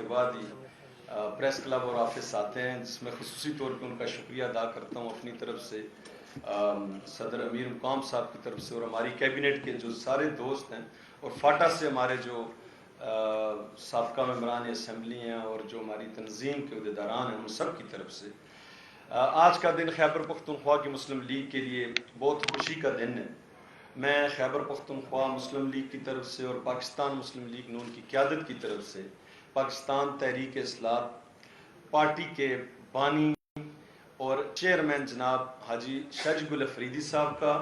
کے بعد ہی press club اور آفس آتے ہیں، جس میں خصوصی طور پہ ان کا شکریہ ادا کرتا ہوں اپنی طرف سے، صدر امیر مقام صاحب کی طرف سے، اور ہماری کیبنٹ کے جو سارے دوست ہیں، اور فاٹا سے ہمارے جو سابقہ ممبران اسمبلی ہیں اور جو ہماری تنظیم کے عہدیداران ہیں، ان سب کی طرف سے آج کا دن خیبر پختونخوا کی مسلم لیگ کے لیے بہت خوشی کا دن ہے۔ میں خیبر پختونخوا مسلم لیگ کی طرف سے اور پاکستان مسلم لیگ نون کی قیادت کی طرف سے پاکستان تحریک اصلاح پارٹی کے بانی اور چیئرمین جناب حاجی شاہ گل افریدی صاحب کا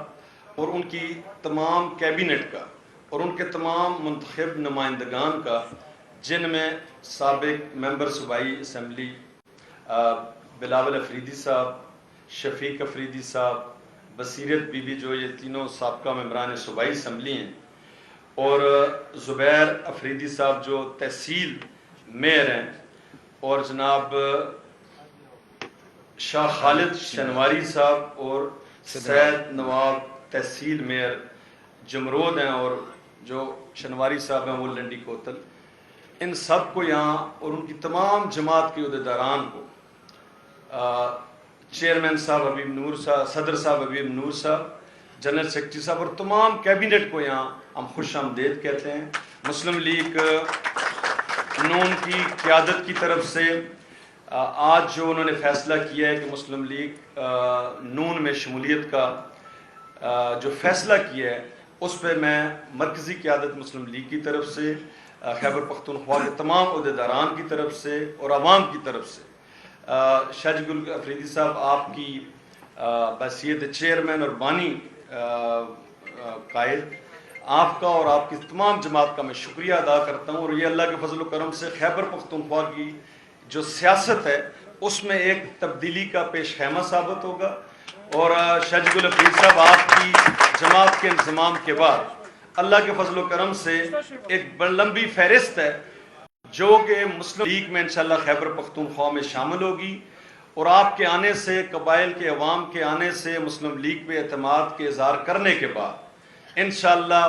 اور ان کی تمام کیبنٹ کا اور ان کے تمام منتخب نمائندگان کا، جن میں سابق ممبر صوبائی اسمبلی بلاول افریدی صاحب، شفیق افریدی صاحب، بصیرت بی بی، جو یہ تینوں سابقہ ممبران صوبائی اسمبلی ہیں، اور زبیر افریدی صاحب جو تحصیل میئر ہیں، اور جناب شاہ خالد شنواری صاحب اور سید نواب تحصیل میئر جمرود ہیں، اور جو شنواری صاحب ہیں وہ لنڈی کوتل، ان سب کو یہاں اور ان کی تمام جماعت کے عہدیداران کو، چیئرمین صاحب حبیب نور صاحب، صدر صاحب حبیب نور صاحب، جنرل سیکرٹری صاحب اور تمام کیبنٹ کو یہاں ہم خوش آمدید کہتے ہیں۔ مسلم لیگ نون کی قیادت کی طرف سے آج جو انہوں نے فیصلہ کیا ہے کہ مسلم لیگ نون میں شمولیت کا جو فیصلہ کیا ہے، اس پہ میں مرکزی قیادت مسلم لیگ کی طرف سے، خیبر پختونخوا کے تمام عہدیداران کی طرف سے اور عوام کی طرف سے، شاہ گل افریدی صاحب آپ کی بحیثیت چیئرمین اور بانی قائد، آپ کا اور آپ کی تمام جماعت کا میں شکریہ ادا کرتا ہوں، اور یہ اللہ کے فضل و کرم سے خیبر پختونخوا کی جو سیاست ہے اس میں ایک تبدیلی کا پیش خیمہ ثابت ہوگا، اور شاہ گل افریدی صاحب آپ کی جماعت کے انضمام کے بعد اللہ کے فضل و کرم سے ایک بڑی لمبی فہرست ہے جو کہ مسلم لیگ میں انشاءاللہ خیبر پختونخوا میں شامل ہوگی، اور آپ کے آنے سے، قبائل کے عوام کے آنے سے، مسلم لیگ پہ اعتماد کے اظہار کرنے کے بعد انشاءاللہ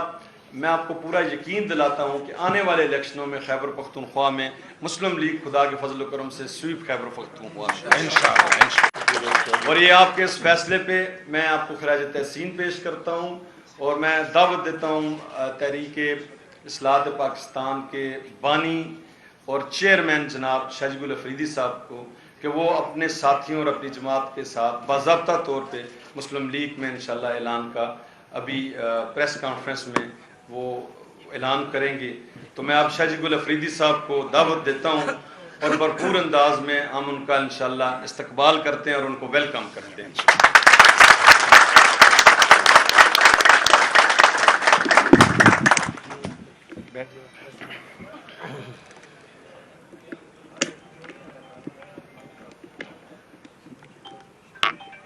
میں آپ کو پورا یقین دلاتا ہوں کہ آنے والے الیکشنوں میں خیبر پختونخوا میں مسلم لیگ خدا کے فضل و کرم سے سویپ خیبر پختونخوا انشاءاللہ۔ اور یہ آپ کے اس فیصلے پہ میں آپ کو خراج تحسین پیش کرتا ہوں، اور میں دعوت دیتا ہوں تحریک اصلاح پاکستان کے بانی اور چیئرمین جناب شاہ گل افریدی صاحب کو کہ وہ اپنے ساتھیوں اور اپنی جماعت کے ساتھ باضابطہ طور پہ مسلم لیگ میں انشاءاللہ اعلان کا ابھی پریس کانفرنس میں وہ اعلان کریں گے، تو میں اب شاہ گل افریدی صاحب کو دعوت دیتا ہوں اور بھرپور انداز میں ہم ان کا انشاءاللہ استقبال کرتے ہیں اور ان کو ویلکم کرتے ہیں۔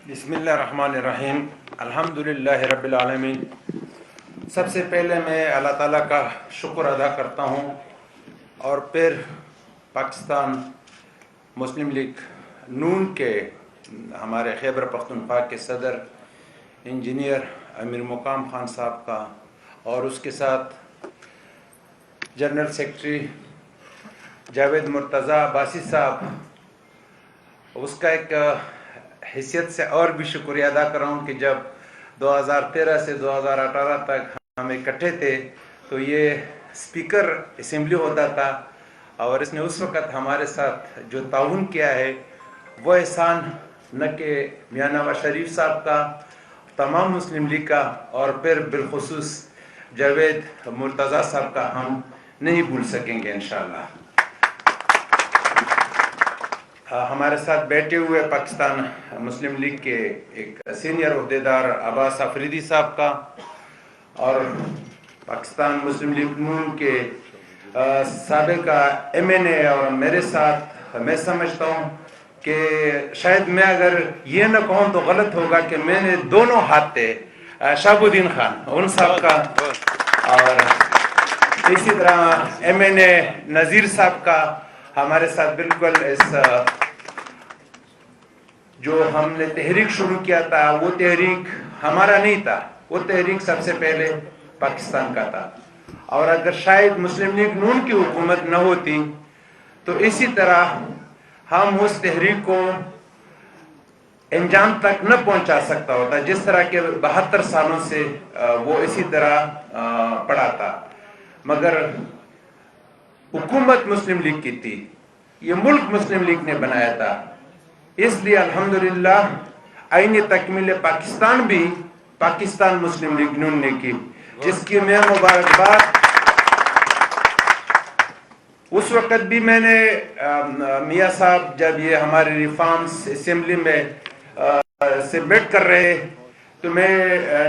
بسم اللہ الرحمن الرحیم، الحمدللہ رب العالمین۔ سب سے پہلے میں اللہ تعالیٰ کا شکر ادا کرتا ہوں، اور پھر پاکستان مسلم لیگ نون کے ہمارے خیبر پختونخوا کے صدر انجینئر امیر مقام خان صاحب کا، اور اس کے ساتھ جنرل سیکرٹری جاوید مرتضی عباسی صاحب، اس کا ایک حیثیت سے اور بھی شکریہ ادا کر رہا ہوں کہ جب 2013 سے 2018 تک ہم اکٹھے تھے تو یہ اسپیکر اسمبلی ہوتا تھا، اور اس نے اس وقت ہمارے ساتھ جو تعاون کیا ہے وہ احسان نہ کہ میاں نواز شریف صاحب کا، تمام مسلم لیگ کا، اور پھر بالخصوص جاوید مرتضی صاحب کا ہم نہیں بھول سکیں گے انشاءاللہ۔ ہمارے ساتھ بیٹھے ہوئے پاکستان مسلم لیگ کے ایک سینئر عہدیدار عباس افریدی صاحب کا، اور پاکستان مسلم لیگ نون کے سابق ایم این اے، اور میرے ساتھ میں سمجھتا ہوں کہ شاید میں اگر یہ نہ کہوں تو غلط ہوگا کہ میں نے دونوں ہاتھ تھے شہاب الدین خان ان صاحب کا، اور اسی طرح ایم این اے نذیر صاحب کا ہمارے ساتھ بالکل اس جو ہم نے تحریک شروع کیا تھا وہ تحریک ہمارا نہیں تھا، وہ تحریک سب سے پہلے پاکستان کا تھا، اور اگر شاید مسلم لیگ نون کی حکومت نہ ہوتی تو اسی طرح ہم اس تحریک کو انجام تک نہ پہنچا سکتا ہوتا، جس طرح کہ 72 سالوں سے وہ اسی طرح پڑا تھا. مگر حکومت مسلم لیگ کی تھی، یہ ملک مسلم لیگ نے بنایا تھا. اس لیے الحمدللہ آئین تکمیل پاکستان بھی پاکستان مسلم لیگ نون نے کی، جس کی میں مبارکباد. اس وقت بھی میں نے میاں صاحب جب یہ ہمارے ریفارمز اسمبلی میں سے بیٹھ کر رہے تو میں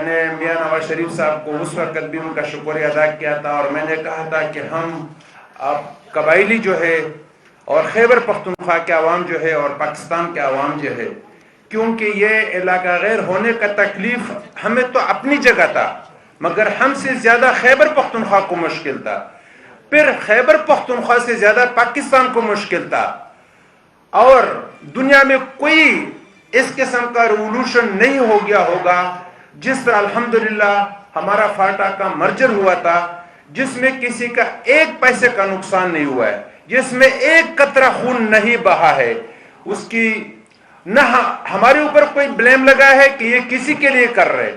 نے میاں نواز شریف صاحب کو اس وقت بھی ان کا شکریہ ادا کیا تھا، اور میں نے کہا تھا کہ ہم اب قبائلی جو ہے اور خیبر پختونخوا کے عوام جو ہے اور پاکستان کے عوام جو ہے، کیونکہ یہ علاقہ غیر ہونے کا تکلیف ہمیں تو اپنی جگہ تھا، مگر ہم سے زیادہ خیبر پختونخوا کو مشکل تھا، پھر خیبر پختونخوا سے زیادہ پاکستان کو مشکل تھا. اور دنیا میں کوئی اس قسم کا ریولوشن نہیں ہو گیا ہوگا جس طرح الحمدللہ ہمارا فاٹا کا مرجر ہوا تھا، جس میں کسی کا ایک پیسے کا نقصان نہیں ہوا ہے، جس میں ایک قطرہ خون نہیں بہا ہے. اس کی نہ ہمارے اوپر کوئی بلیم لگا ہے کہ یہ کسی کے لیے کر رہے،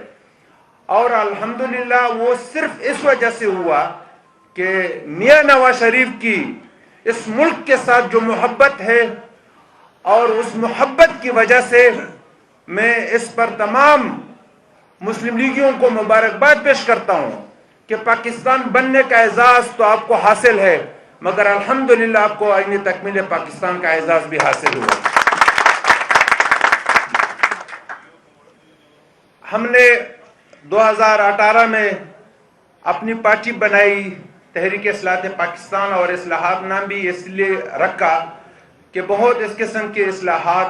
اور الحمدللہ وہ صرف اس وجہ سے ہوا کہ میاں نواز شریف کی اس ملک کے ساتھ جو محبت ہے، اور اس محبت کی وجہ سے میں اس پر تمام مسلم لیگیوں کو مبارکباد پیش کرتا ہوں کہ پاکستان بننے کا اعزاز تو آپ کو حاصل ہے، مگر الحمدللہ آپ کو آئین تکمیل پاکستان کا اعزاز بھی حاصل ہوا. ہم نے 2018 میں اپنی پارٹی بنائی، تحریک اصلاحات پاکستان، اور اصلاحات نام بھی اس لیے رکھا کہ بہت اس قسم کے اصلاحات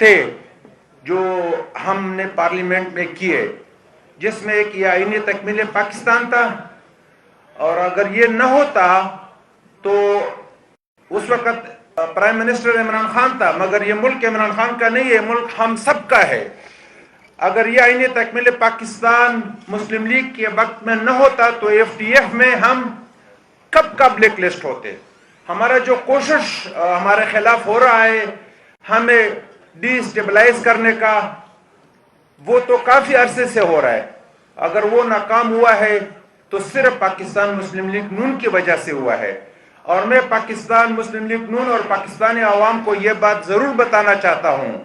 تھے جو ہم نے پارلیمنٹ میں کیے، جس میں ایک یہ آئین تکمیل پاکستان تھا. اور اگر یہ نہ ہوتا تو اس وقت پرائم منسٹر عمران خان تھا، مگر یہ ملک عمران خان کا نہیں ہے، ملک ہم سب کا ہے. اگر یہ آئین تکمیل پاکستان مسلم لیگ کے وقت میں نہ ہوتا تو FTF میں ہم کب کا بلیک لسٹ ہوتے. ہمارا جو کوشش ہمارے خلاف ہو رہا ہے ہمیں ڈی اسٹیبلائز کرنے کا، وہ تو کافی عرصے سے ہو رہا ہے. اگر وہ ناکام ہوا ہے تو صرف پاکستان مسلم لیگ نون کی وجہ سے ہوا ہے. اور میں پاکستان مسلم لیگ نون اور پاکستانی عوام کو یہ بات ضرور بتانا چاہتا ہوں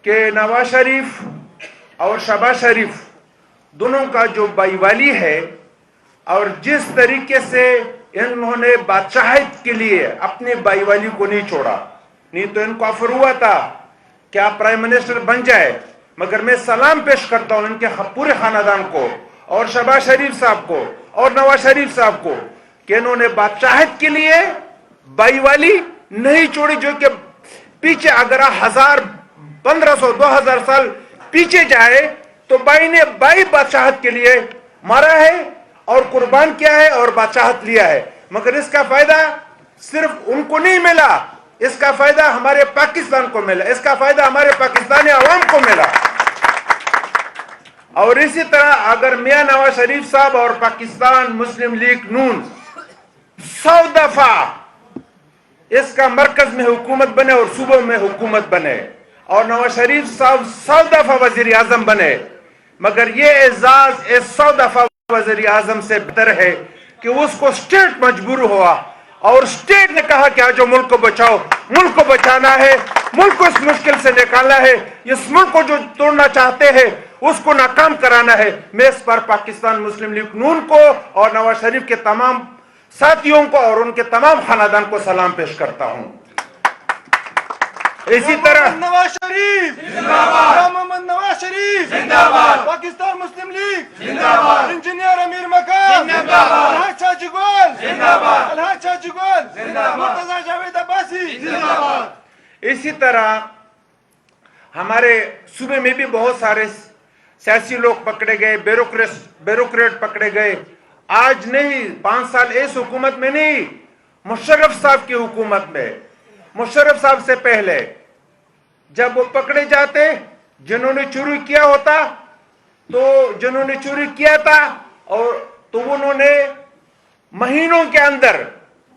کہ نواز شریف اور شہباز شریف دونوں کا جو بائی والی ہے، اور جس طریقے سے انہوں نے بادشاہت کے لیے اپنے بائی والی کو نہیں چھوڑا، نہیں تو ان کو آفر ہوا تھا کہ آپ پرائم منسٹر بن جائے. مگر میں سلام پیش کرتا ہوں ان کے پورے خاندان کو اور شہباز شریف صاحب کو اور نواز شریف صاحب کو کہ انہوں نے بادشاہت کے لیے بائی والی نہیں چھوڑی، جو کہ پیچھے اگر 1000 1500 2000 سال پیچھے جائے تو بائی نے بائی بادشاہت کے لیے مارا ہے اور قربان کیا ہے اور بادشاہت لیا ہے. مگر اس کا فائدہ صرف ان کو نہیں ملا، اس کا فائدہ ہمارے پاکستان کو ملا، اس کا فائدہ ہمارے پاکستانی عوام کو ملا. اور اسی طرح اگر میاں نواز شریف صاحب اور پاکستان مسلم لیگ نون 100 دفعہ اس کا مرکز میں حکومت بنے اور صوبوں میں حکومت بنے، اور نواز شریف صاحب 100 دفعہ وزیر اعظم بنے، مگر یہ اعزاز اس 100 دفعہ وزیر اعظم سے بہتر ہے کہ اس کو اسٹیٹ مجبور ہوا اور اسٹیٹ نے کہا کہ آجو ملک کو بچاؤ. ملک کو بچانا ہے، ملک کو اس مشکل سے نکالنا ہے، اس ملک کو جو توڑنا چاہتے ہیں اس کو ناکام کرانا ہے. میں اس پر پاکستان مسلم لیگ نون کو اور نواز شریف کے تمام ساتھیوں کو اور ان کے تمام خاندان کو سلام پیش کرتا ہوں. اسی طرح نواز شریف زندہ باد، محمد نواز شریف زندہ باد، پاکستان مسلم لیگ زندہ باد، انجینئر امیر مقام زندہ باد، الحاج شاہ جگول زندہ باد، الحاج شاہ جگول زندہ باد، مرتضی جاوید عباسی زندہ باد. اسی طرح ہمارے صوبے میں بھی بہت سارے سیاسی لوگ پکڑے گئے، بیوروکریٹ پکڑے گئے. آج نہیں، 5 سال اس حکومت میں نہیں، مشرف صاحب کی حکومت میں، مشرف صاحب سے پہلے جب وہ پکڑے جاتے، جنہوں نے چوری کیا ہوتا تو جنہوں نے چوری کیا تھا اور تو انہوں نے مہینوں کے اندر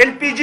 LPG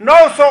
900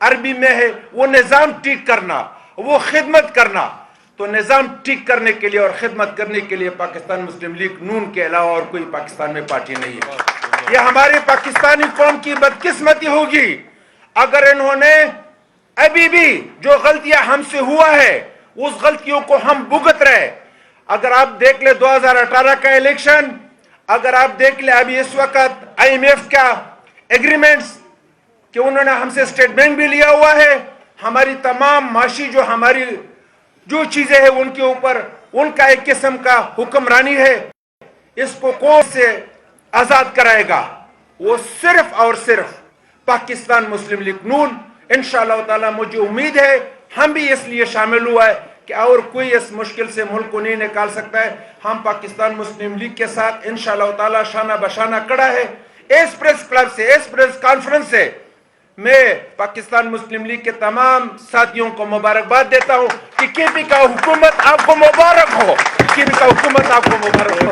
عربی میں ہے وہ نظام ٹھیک کرنا، وہ خدمت کرنا. تو نظام ٹھیک کرنے کے لیے اور خدمت کرنے کے لیے پاکستان مسلم لیگ نون کے علاوہ اور کوئی پاکستان میں پارٹی نہیں ہے. یہ ہماری پاکستانی قوم کی بدقسمتی ہوگی اگر انہوں نے ابھی بھی جو غلطیاں ہم سے ہوا ہے اس غلطیوں کو ہم بھگت رہے. اگر آپ دیکھ لیں 2018 کا الیکشن، اگر آپ دیکھ لیں ابھی اس وقت آئی ایم ایف کا ایگریمنٹس کہ انہوں نے ہم سے اسٹیٹ بینک بھی لیا ہوا ہے، ہماری تمام معاشی جو چیزیں ہیں ان کے اوپر ان کا ایک قسم کا حکمرانی ہے. اس کو کون سے آزاد کرائے گا؟ وہ صرف اور صرف پاکستان مسلم لیگ نون. انشاءاللہ تعالی مجھے امید ہے ہم بھی اس لیے شامل ہوا ہے کہ اور کوئی اس مشکل سے ملک کو نہیں نکال سکتا ہے. ہم پاکستان مسلم لیگ کے ساتھ انشاءاللہ تعالی شانہ بشانہ کڑا ہے. اس پریس کلب سے، اس پریس کانفرنس سے میں پاکستان مسلم لیگ کے تمام ساتھیوں کو مبارکباد دیتا ہوں کہ کے پی کا حکومت آپ کو مبارک ہو، کے پی کا حکومت آپ کو مبارک ہو.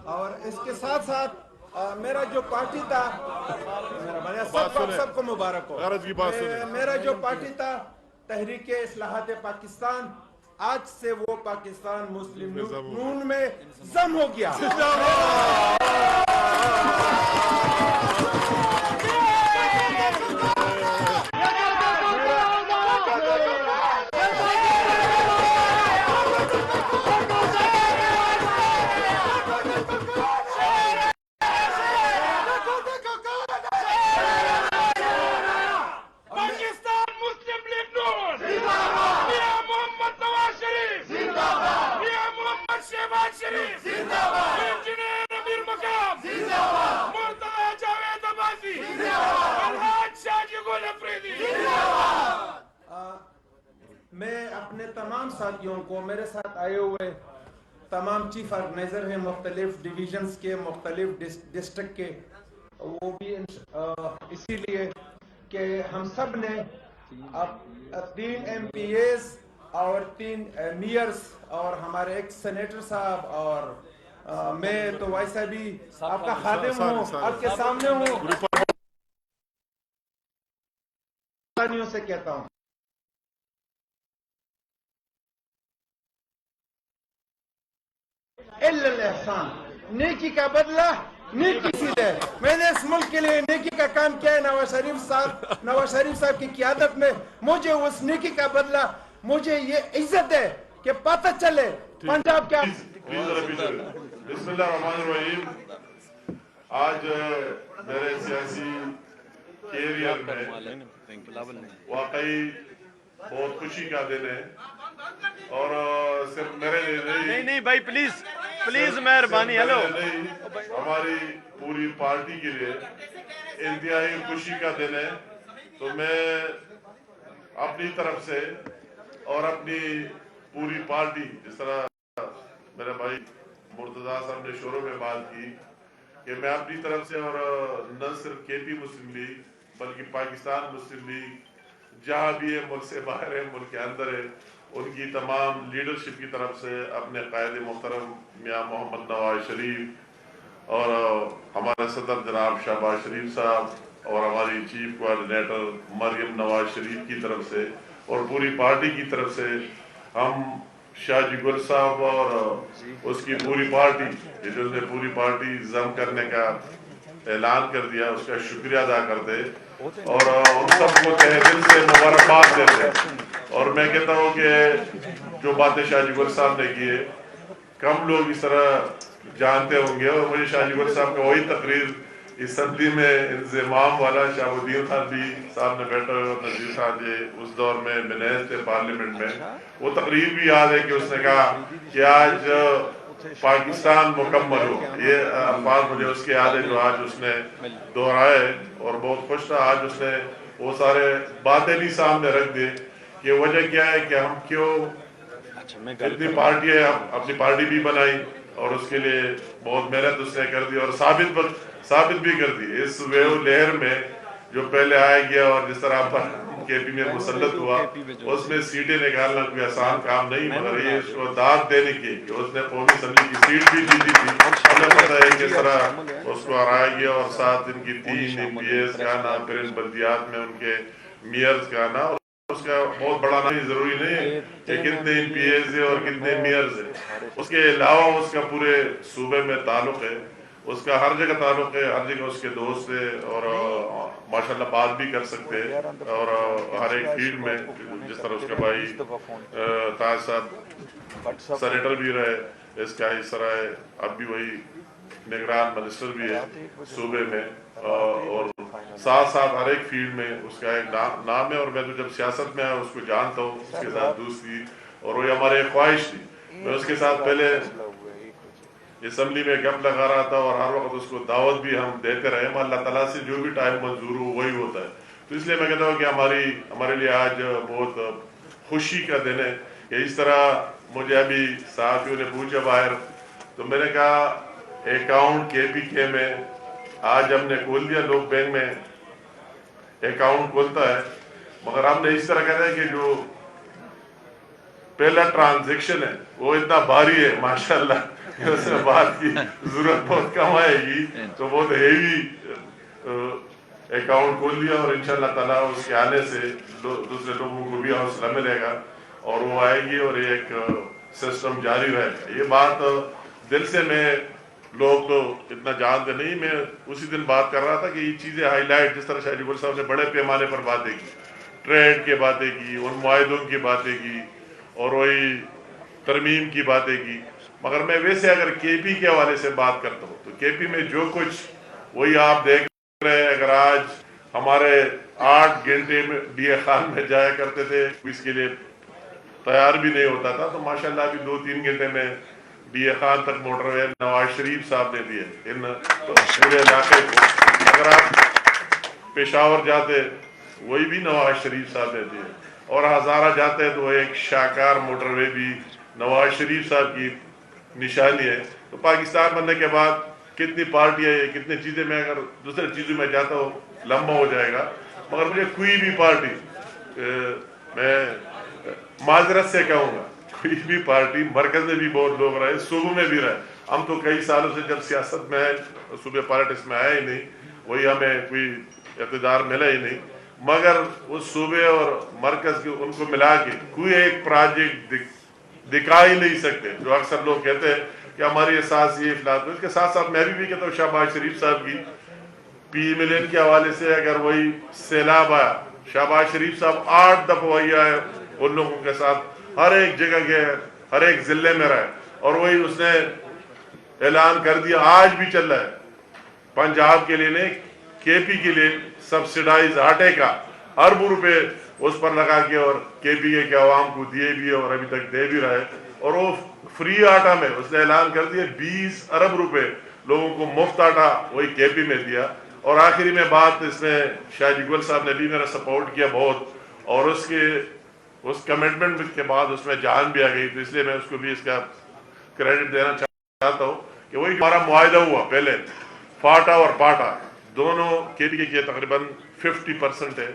اور اس کے ساتھ ساتھ میرا جو پارٹی تھا، سب کو مبارک ہو. میرا جو پارٹی تھا تحریک اصلاحات پاکستان، آج سے وہ پاکستان مسلم لیگ نون میں ضم ہو گیا. میں اپنے تمام ساتھیوں کو، میرے ساتھ آئے ہوئے تمام چیف آرگنائزر ہیں مختلف ڈویژنز کے، مختلف ڈسٹرکٹ کے، وہ بھی اسی لیے کہ ہم سب نے 3 ایم پی ایز اور 3 میئرز اور ہمارے ایک سینیٹر صاحب اور میں تو ویسا بھی آپ کا خادم ہوں، آپ کے سامنے ہوں، سے کہتا ہوں الاحسان، نیکی کا بدلہ نیکی سے ہے. میں نے اس ملک کے لیے نیکی کا کام کیا ہے. نواز شریف صاحب کی قیادت میں مجھے اس نیکی کا بدلہ، مجھے یہ عزت ہے کہ پتہ چلے پنجاب کیا. بسم اللہ الرحمن الرحیم. آج میرے سیاسی کیریئر میں واقعی بہت خوشی کا دن ہے، اور صرف میرے لیے نہیں بھائی پلیز مہربانی. ہلو، ہماری پوری پارٹی کے لیے انتہائی خوشی کا دن ہے. تو میں اپنی طرف سے اور اپنی پوری پارٹی، جس طرح میرے بھائی مرتضیٰ صاحب نے شروع میں بات کی کہ میں اپنی طرف سے، اور نہ صرف کے پی مسلم لیگ بلکہ پاکستان مسلم لیگ جہاں بھی ہے، ملک سے باہر ہے، ملک کے اندر ہے، ان کی تمام لیڈرشپ کی طرف سے اپنے قائد محترم میاں محمد نواز شریف اور ہمارے صدر جناب شہباز شریف صاحب اور ہماری چیف کوآرڈینیٹر مریم نواز شریف کی طرف سے اور پوری پارٹی کی طرف سے ہم شاہ جی گل صاحب اور اس کی پوری پارٹی، جس نے پوری پارٹی ضم کرنے کا اعلان کر دیا، اس کا شکریہ ادا کرتے اور ان سب کو تہہ دل سے مبارکباد دیتے. اور میں کہتا ہوں کہ جو باتیں شاہ جی گل صاحب نے کیے کم لوگ اس طرح جانتے ہوں گے، اور مجھے شاہ جی گل صاحب کا وہی تقریر اس صدی میں انضمام والا شاہ الدین خان بھی صاحب نے بیٹھا ہوئے، نذیر خان جی اس دور میں بنیز تھے پارلیمنٹ میں، وہ تقریر بھی یاد ہے کہ اس نے کہا کہ آج پاکستان مکمل ہو. یہ الفاظ مجھے اس کے یاد ہے جو آج اس نے دہرائے اور بہت خوش تھا. آج اس نے وہ سارے باتیں بھی سامنے رکھ دی کہ وجہ کیا ہے کہ ہم کیوں اتنی پارٹی ہے, اپنی پارٹی بھی بنائی اور اس کے لیے بہت محنت اس نے کر دی اور ثابت بھی کر دی. اس ویو لہر میں جو پہلے آیا گیا اور جس طرح پر کے پی میں مسلط ہوا, اس میں سیٹیں نکالنا کوئی آسان کام نہیں, مگر یہ اس کو داد دینے کی کہ اس نے قومی اسمبلی کی سیٹ بھی جیتی تھی. ہمیں پتہ ہے کس طرح اس کو ہرایا گیا اور ساتھ ان کی 3 MPs کا آنا, پھر ان بلدیات میں ان کے میئرز کا آنا. اس کا بہت بڑا نہیں ضروری نہیں ہے کہ کتنے MPs ہیں اور کتنے میئرز ہیں. اس کے علاوہ اس کا پورے صوبے میں تعلق ہے, اس کا ہر جگہ تعلق ہے, ہر جگہ اس کے دوست ہے اور ماشاءاللہ بات بھی کر سکتے ہیں اور ہر ایک فیلڈ میں. جس طرح اس کے بھائی تاج صاحب سینیٹر بھی رہے, اس کا اس طرح ہے اب بھی وہی نگران منسٹر بھی ہے صوبے میں, اور ساتھ ساتھ ہر ایک فیلڈ میں اس کا ایک نام ہے. اور میں تو جب سیاست میں آیا اس کو جانتا ہوں, اس کے ساتھ دوستی اور وہی ہماری ایک خواہش تھی. میں اس کے ساتھ پہلے اسمبلی میں گپ لگا رہا تھا اور ہر وقت اس کو دعوت بھی ہم دیتے رہے. اللہ تعالیٰ سے جو بھی ٹائم منظور ہو وہی ہوتا ہے. تو اس لیے میں کہتا ہوں کہ ہمارے لیے آج بہت خوشی کا دن ہے کہ اس طرح مجھے ابھی صحافیوں نے پوچھا باہر, تو میں نے کہا اکاؤنٹ KPK میں آج ہم نے کھول دیا. لوگ بینک میں اکاؤنٹ کھولتا ہے, مگر ہم نے اس طرح کہتا ہے کہ جو پہلا ٹرانزیکشن ہے وہ اتنا بھاری ہے ماشاءاللہ کہ اس میں بات کی ضرورت بہت کم آئے گی. تو بہت ہیوی اکاؤنٹ کھول دیا اور انشاءاللہ تعالیٰ اس کے آنے سے دوسرے لوگوں کو بھی حوصلہ ملے گا اور وہ آئے گی اور ایک سسٹم جاری رہے گا. یہ بات دل سے, میں لوگ تو اتنا جانتے نہیں, میں اسی دن بات کر رہا تھا کہ یہ چیزیں ہائی لائٹ, جس طرح شاہ جبل صاحب نے بڑے پیمانے پر باتیں کی, ٹریڈ کی باتیں کی, ان معاہدوں کی باتیں کی اور وہی ترمیم کی باتیں کی. مگر میں ویسے اگر KP کے حوالے سے بات کرتا ہوں تو KP میں جو کچھ وہی آپ دیکھ رہے ہیں. اگر آج ہمارے 8 گھنٹے میں DA خان میں جایا کرتے تھے, اس کے لیے تیار بھی نہیں ہوتا تھا, تو ماشاءاللہ ابھی 2-3 گھنٹے میں DA خان تک موٹر وے نواز شریف صاحب نے دیے ان پورے علاقے کو. اگر آپ پشاور جاتے وہی بھی نواز شریف صاحب نے دیے, اور ہزارہ جاتے تو وہ ایک شاہکار موٹر وے بھی نواز شریف صاحب کی نشانی ہے. تو پاکستان بننے کے بعد کتنی پارٹیاں ہیں, کتنی چیزیں, میں اگر دوسرے چیزوں میں جاتا ہوں لمبا ہو جائے گا, مگر مجھے کوئی بھی پارٹی, میں معذرت سے کہوں گا, کوئی بھی پارٹی مرکز میں بھی بہت لوگ رہے, صوبوں میں بھی رہے. ہم تو کئی سالوں سے جب سیاست میں آئے صوبے پالیٹکس میں آیا ہی نہیں, وہی ہمیں کوئی اقتدار ملا ہی نہیں, مگر اس صوبے اور مرکز کے ان کو ملا کے کوئی ایک پروجیکٹ دکھا ہی نہیں سکتے. جو اکثر لوگ کہتے ہیں کہ ہماری احساس یہ افلاط, اس کے ساتھ ساتھ میں بھی کہتا ہوں شہباز شریف صاحب کی پی ملین کے حوالے سے, اگر وہی سیلاب آیا, شہباز شریف صاحب 8 دفعہ وہی آئے ان لوگوں کے ساتھ, ہر ایک جگہ گئے, ہر ایک ضلع میں رہے, اور وہی اس نے اعلان کر دیا, آج بھی چل رہا ہے, پنجاب کے لیے نہیں KP کے لیے سبسڈائز آٹے کا اربوں روپے اس پر لگا کے اور KPK کے عوام کو دیے بھی اور ابھی تک دے بھی رہے. اور وہ فری آٹا میں اس نے اعلان کر دیا 20 ارب روپے لوگوں کو مفت آٹا وہی KP میں دیا. اور آخری میں بات, اس میں شاہ جگول صاحب نے بھی میرا سپورٹ کیا بہت, اور اس کمٹمنٹ کے بعد اس میں جان بھی آ گئی, تو اس لیے میں اس کو بھی اس کا کریڈٹ دینا چاہتا ہوں کہ وہی ہمارا معاہدہ ہوا پہلے, فاٹا اور پاٹا دونوں KPK کے تقریباً 50% ہے.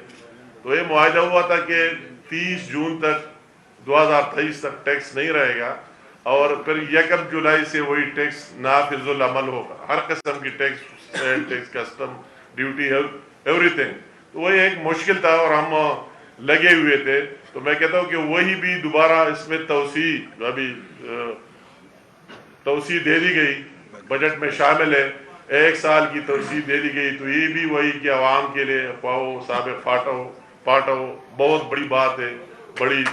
تو یہ معاہدہ ہوا تھا کہ 30 جون تک 2023 تک ٹیکس نہیں رہے گا, اور پھر 1 جولائی سے وہی ٹیکس نافذ العمل ہوگا, ہر قسم کی tax custom duty everything. تو وہی ایک مشکل تھا اور ہم لگے ہوئے تھے. تو میں کہتا ہوں کہ وہی بھی دوبارہ اس میں توسیع, جو ابھی توسیع دے دی گئی بجٹ میں شامل ہے, 1 سال کی توسیع دے دی گئی, تو یہ بھی وہی کہ عوام کے لیے پاؤ ثابت پاٹا ہو, بہت بڑی بات ہے, بڑی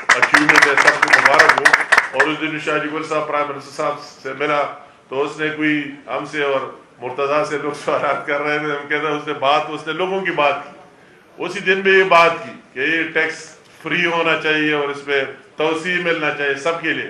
اچیومنٹ ہے, سب کو مبارک ہو. اور اس دن شاہ جگول صاحب پرائم منسٹر صاحب سے ملا تو اس نے کوئی ہم سے اور مرتضیٰ سے لوگ سوالات کر رہے تھے, ہم کہتے ہیں اس نے لوگوں کی بات کی, اسی دن بھی یہ بات کی کہ یہ ٹیکس فری ہونا چاہیے اور اس پہ توسیع ملنا چاہیے سب کے لیے.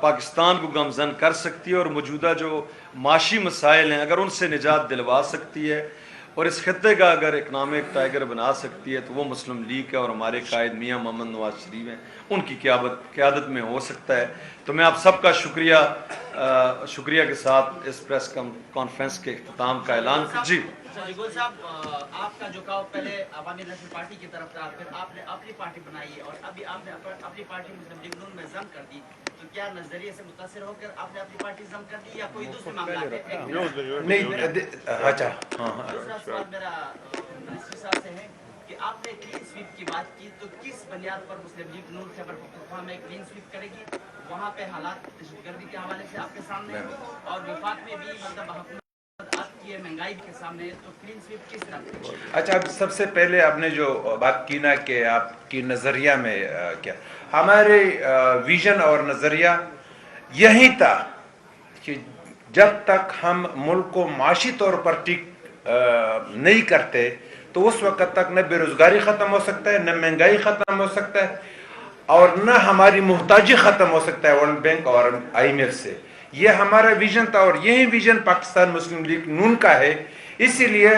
پاکستان کو گمزن کر سکتی ہے اور موجودہ جو معاشی مسائل ہیں اگر ان سے نجات دلوا سکتی ہے اور اس خطے کا اگر اکنامک ٹائگر بنا سکتی ہے تو وہ مسلم لیگ ہے اور ہمارے قائد میاں محمد نواز شریف ہیں، ان کی قیادت میں ہو سکتا ہے۔ تو میں آپ سب کا شکریہ کے ساتھ اس پریس کانفرنس کے اختتام کا اعلان جی جگول صاحب، آپ کا جھکاؤ پہلے عوامی نیشنل پارٹی کی طرف تھا، پھر آپ نے اپنی پارٹی بنائی اور ابھی آپ نے اپنی پارٹی مسلم لیگ نون میں ضم کر دی، تو کیا نظریے سے متاثر ہو کر آپ نے اپنی پارٹی ضم کر دی یا کوئی دوسرے معاملات ہیں؟ نہیں اچھا ہاں دوسرا سوال میرا منسٹر صاحب سے ہے کہ آپ نے کلین سویپ کی بات کی، تو کس بنیاد پر مسلم لیگ نون خیبر پختونخوا میں کلین سویپ کرے گی؟ وہاں پہ حالات دہشت گردی کے حوالے سے آپ کے سامنے اور وفاق میں بھی مطلب حکومت آپ کی مہنگائی کے سامنے، تو کلین سویپ کس طرح؟ اچھا، اب سب سے پہلے آپ نے جو بات کی نا کہ آپ کی نظریہ میں کیا ہمارے ویژن اور نظریہ یہی تھا کہ جب تک ہم ملک کو معاشی طور پر ٹھیک نہیں کرتے تو اس وقت تک نہ بے روزگاری ختم ہو سکتا ہے، نہ مہنگائی ختم ہو سکتا ہے اور نہ ہماری محتاجی ختم ہو سکتا ہے ورلڈ بینک اور IMF سے۔ یہ ہمارا ویژن تھا اور یہی ویژن پاکستان مسلم لیگ نون کا ہے۔ اسی لیے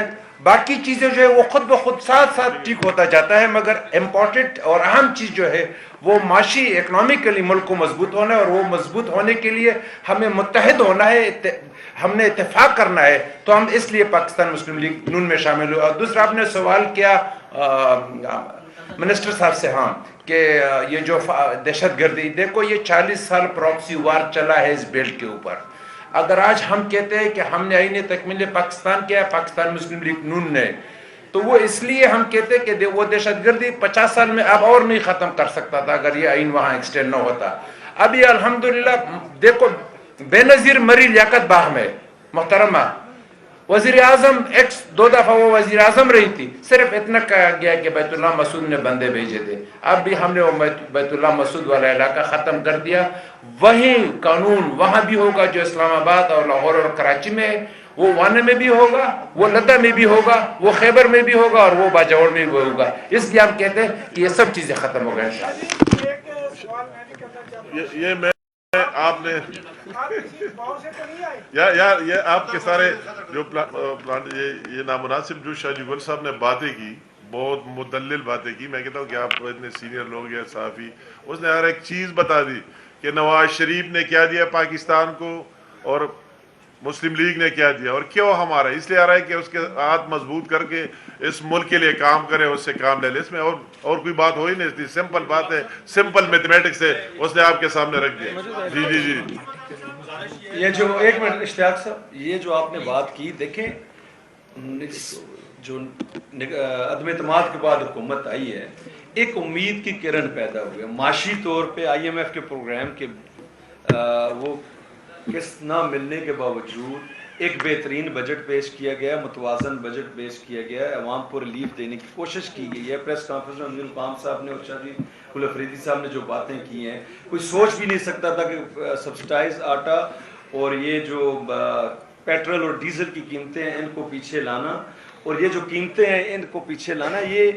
باقی چیزیں جو ہے وہ خود بخود ساتھ ساتھ ٹھیک ہوتا جاتا ہے، مگر امپورٹنٹ اور اہم چیز جو ہے وہ معاشی اکنامکلی ملک کو مضبوط ہونا ہے، اور وہ مضبوط ہونے کے لیے ہمیں متحد ہونا ہے، ہم نے اتفاق کرنا ہے، تو ہم اس لیے پاکستان مسلم لیگ نون میں شامل ہوئے۔ اور دوسرا آپ نے سوال کیا منسٹر صاحب سے، ہاں، کہ یہ جو دہشت گردی، دیکھو یہ 40 سال پراکسی وار چلا ہے اس بیلٹ کے اوپر۔ اگر آج ہم کہتے ہیں کہ ہم نے آئین تکمیل پاکستان کیا ہے پاکستان مسلم لیگ نون نے، تو وہ اس لیے ہم کہتے ہیں کہ وہ دہشت گردی 50 سال میں اب اور نہیں ختم کر سکتا تھا اگر یہ آئین وہاں ایکسٹینڈ نہ ہوتا۔ ابھی الحمدللہ دیکھو بے نظیر مری لیاقت باغ میں محترمہ وزیر اعظم ایکس 2 دفعہ وہ وزیر اعظم رہی تھی، صرف اتنا کہا گیا کہ بیت اللہ مسعود نے بندے بھیجے تھے۔ اب بھی ہم نے وہ بیت اللہ مسعود والا علاقہ ختم کر دیا۔ وہی قانون وہاں بھی ہوگا جو اسلام آباد اور لاہور اور کراچی میں ہے، وہ وانے میں بھی ہوگا، وہ لدہ میں بھی ہوگا، وہ خیبر میں بھی ہوگا اور وہ باجوڑ میں بھی ہوگا۔ اس لیے ہم کہتے ہیں کہ یہ سب چیزیں ختم ہو گئے انشاءاللہ۔ یہ میں آپ نے یہ آپ کے سارے جو یہ نامناسب جو شاہ جگول صاحب نے باتیں کی، بہت مدلل باتیں کی، میں کہتا ہوں کہ آپ اتنے سینئر لوگ ہیں صحافی، اس نے ہر ایک چیز بتا دی کہ نواز شریف نے کیا دیا پاکستان کو اور مسلم لیگ نے کیا دیا اور کیوں ہمارا، اس لیے آ رہا ہے کہ اس کے ہاتھ مضبوط کر کے اس ملک کے لیے کام کرے، اس سے کام لے لے۔ اس میں اور کوئی بات ہو ہی نہیں تھی، سمپل بات ہے، سمپل میتھمیٹکس ہے، اس نے آپ کے سامنے رکھ دیا۔ جی جی جی یہ جو ایک منٹ اشتیاق صاحب، یہ جو آپ نے بات کی، دیکھیں جو عدم اعتماد کے بعد حکومت آئی ہے، ایک امید کی کرن پیدا ہوئی ہے معاشی طور پہ۔ IMF کے پروگرام کے وہ قسط نہ ملنے کے باوجود ایک بہترین بجٹ پیش کیا گیا، متوازن بجٹ پیش کیا گیا ہے، عوام کو ریلیف دینے کی کوشش کی گئی ہے۔ پریس کانفرنس میں امین القام صاحب نے اور شاہ گل افریدی صاحب نے جو باتیں کی ہیں، کوئی سوچ بھی نہیں سکتا تھا کہ سبسڈائز آٹا اور یہ جو پیٹرول اور ڈیزل کی قیمتیں ہیں ان کو پیچھے لانا، اور یہ جو قیمتیں ہیں ان کو پیچھے لانا، یہ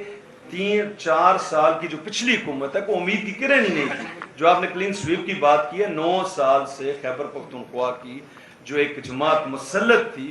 3-4 سال کی جو پچھلی حکومت ہے کو امید کی کرن ہی نہیں تھی۔ جو آپ نے کلین سویپ کی بات کی ہے، 9 سال سے خیبر پختونخوا کی جو ایک جماعت مسلط تھی،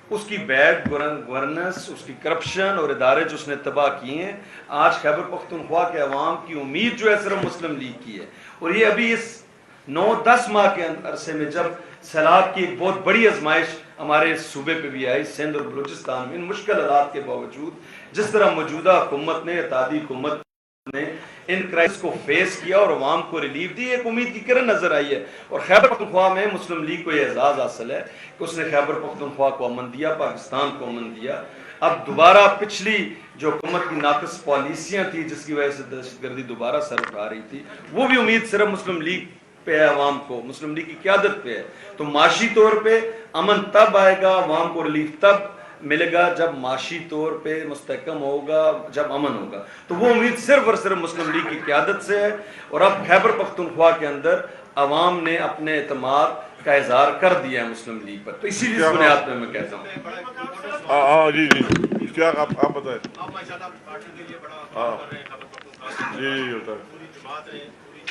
اس کی بیڈ گورننس، اس کی کرپشن اور ادارے جو اس نے تباہ کیے ہیں، آج خیبر پختونخوا کے عوام کی امید جو ہے صرف مسلم لیگ کی ہے۔ اور یہ ابھی اس 9-10 ماہ کے عرصے میں جب سیلاب کی ایک بہت بڑی آزمائش ہمارے صوبے پہ بھی آئی، سندھ اور بلوچستان میں، ان مشکل حالات کے باوجود جس طرح موجودہ حکومت نے، اتحادی حکومت نے ان کرائسس کو فیس کیا اور عوام کو ریلیف دی، ایک امید کی کرن نظر آئی ہے۔ اور خیبر پختونخوا میں مسلم لیگ کو یہ اعزاز حاصل ہے کہ اس نے خیبر پختونخوا کو امن دیا، پاکستان کو امن دیا۔ اب دوبارہ پچھلی جو حکومت کی ناقص پالیسیاں تھی جس کی وجہ سے دہشت گردی دوبارہ سر اٹھا رہی تھی، وہ بھی امید صرف مسلم لیگ پہ ہے، عوام کو مسلم لیگ کی قیادت پہ ہے۔ تو معاشی طور پہ امن تب آئے گا، عوام کو ریلیف تب ملے گا جب معاشی طور پہ مستحکم ہوگا، جب امن ہوگا۔ تو وہ امید صرف اور صرف مسلم لیگ کی قیادت سے ہے، اور اب خیبر پختونخوا کے اندر عوام نے اپنے اعتماد کا اظہار کر دیا ہے مسلم لیگ پر۔ تو اسی لیے بنیاد پہ میں کہتا ہوں۔ ہاں جی جی کیا آپ بتائیں۔ ہاں جی جی ہوتا ہے۔